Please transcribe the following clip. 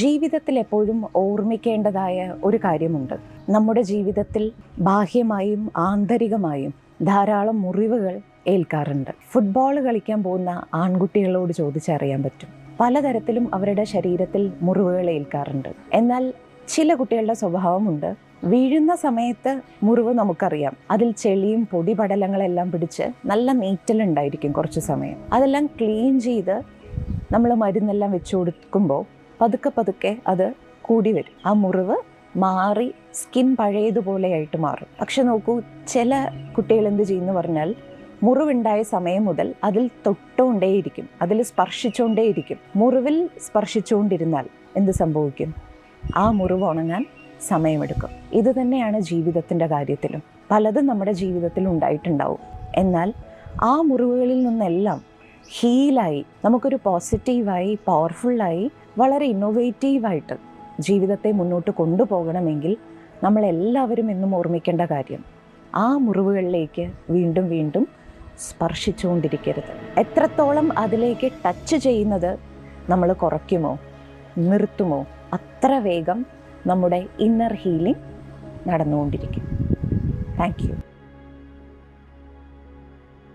ജീവിതത്തിൽ എപ്പോഴും ഓർമ്മിക്കേണ്ടതായ ഒരു കാര്യമുണ്ട്. നമ്മുടെ ജീവിതത്തിൽ ബാഹ്യമായും ആന്തരികമായും ധാരാളം മുറിവുകൾ ഏൽക്കാറുണ്ട്. ഫുട്ബോൾ കളിക്കാൻ പോകുന്ന ആൺകുട്ടികളോട് ചോദിച്ചറിയാൻ പറ്റും. പലതരത്തിലും അവരുടെ ശരീരത്തിൽ മുറിവുകൾ ഏൽക്കാറുണ്ട്. എന്നാൽ ചില കുട്ടികളുടെ സ്വഭാവമുണ്ട്, വീഴുന്ന സമയത്ത് മുറിവ് നമുക്കറിയാം, അതിൽ ചെളിയും പൊടിപടലങ്ങളെല്ലാം പിടിച്ച് നല്ല നീറ്റലുണ്ടായിരിക്കും കുറച്ച് സമയം. അതെല്ലാം ക്ലീൻ ചെയ്ത് നമ്മൾ മരുന്നെല്ലാം വെച്ചു കൊടുക്കുമ്പോൾ പതുക്കെ പതുക്കെ അത് കൂടി വരും. ആ മുറിവ് മാറി സ്കിൻ പഴയതുപോലെയായിട്ട് മാറും. പക്ഷെ നോക്കൂ, ചില കുട്ടികൾ എന്ത് ചെയ്യുന്നു പറഞ്ഞാൽ, മുറിവുണ്ടായ സമയം മുതൽ അതിൽ തൊട്ടുകൊണ്ടേയിരിക്കും, അതിൽ സ്പർശിച്ചുകൊണ്ടേയിരിക്കും. മുറിവിൽ സ്പർശിച്ചുകൊണ്ടിരുന്നാൽ എന്ത് സംഭവിക്കും? ആ മുറിവ് ഉണങ്ങാൻ സമയമെടുക്കും. ഇത് തന്നെയാണ് ജീവിതത്തിൻ്റെ കാര്യത്തിലും. പലതും നമ്മുടെ ജീവിതത്തിൽ ഉണ്ടായിട്ടുണ്ടാവും. എന്നാൽ ആ മുറിവുകളിൽ നിന്നെല്ലാം ഹീലായി നമുക്കൊരു പോസിറ്റീവായി, പവർഫുള്ളായി, വളരെ ഇന്നോവേറ്റീവായിട്ട് ജീവിതത്തെ മുന്നോട്ട് കൊണ്ടുപോകണമെങ്കിൽ നമ്മളെല്ലാവരും എന്നും ഓർമ്മിക്കേണ്ട കാര്യം, ആ മുറിവുകളിലേക്ക് വീണ്ടും വീണ്ടും സ്പർശിച്ചുകൊണ്ടിരിക്കരുത്. എത്രത്തോളം അതിലേക്ക് ടച്ച് ചെയ്യുന്നത് നമ്മൾ കുറയ്ക്കുമോ, നിർത്തുമോ, അത്ര വേഗം നമ്മുടെ ഇന്നർ ഹീലിംഗ് നടന്നുകൊണ്ടിരിക്കും. Thank U.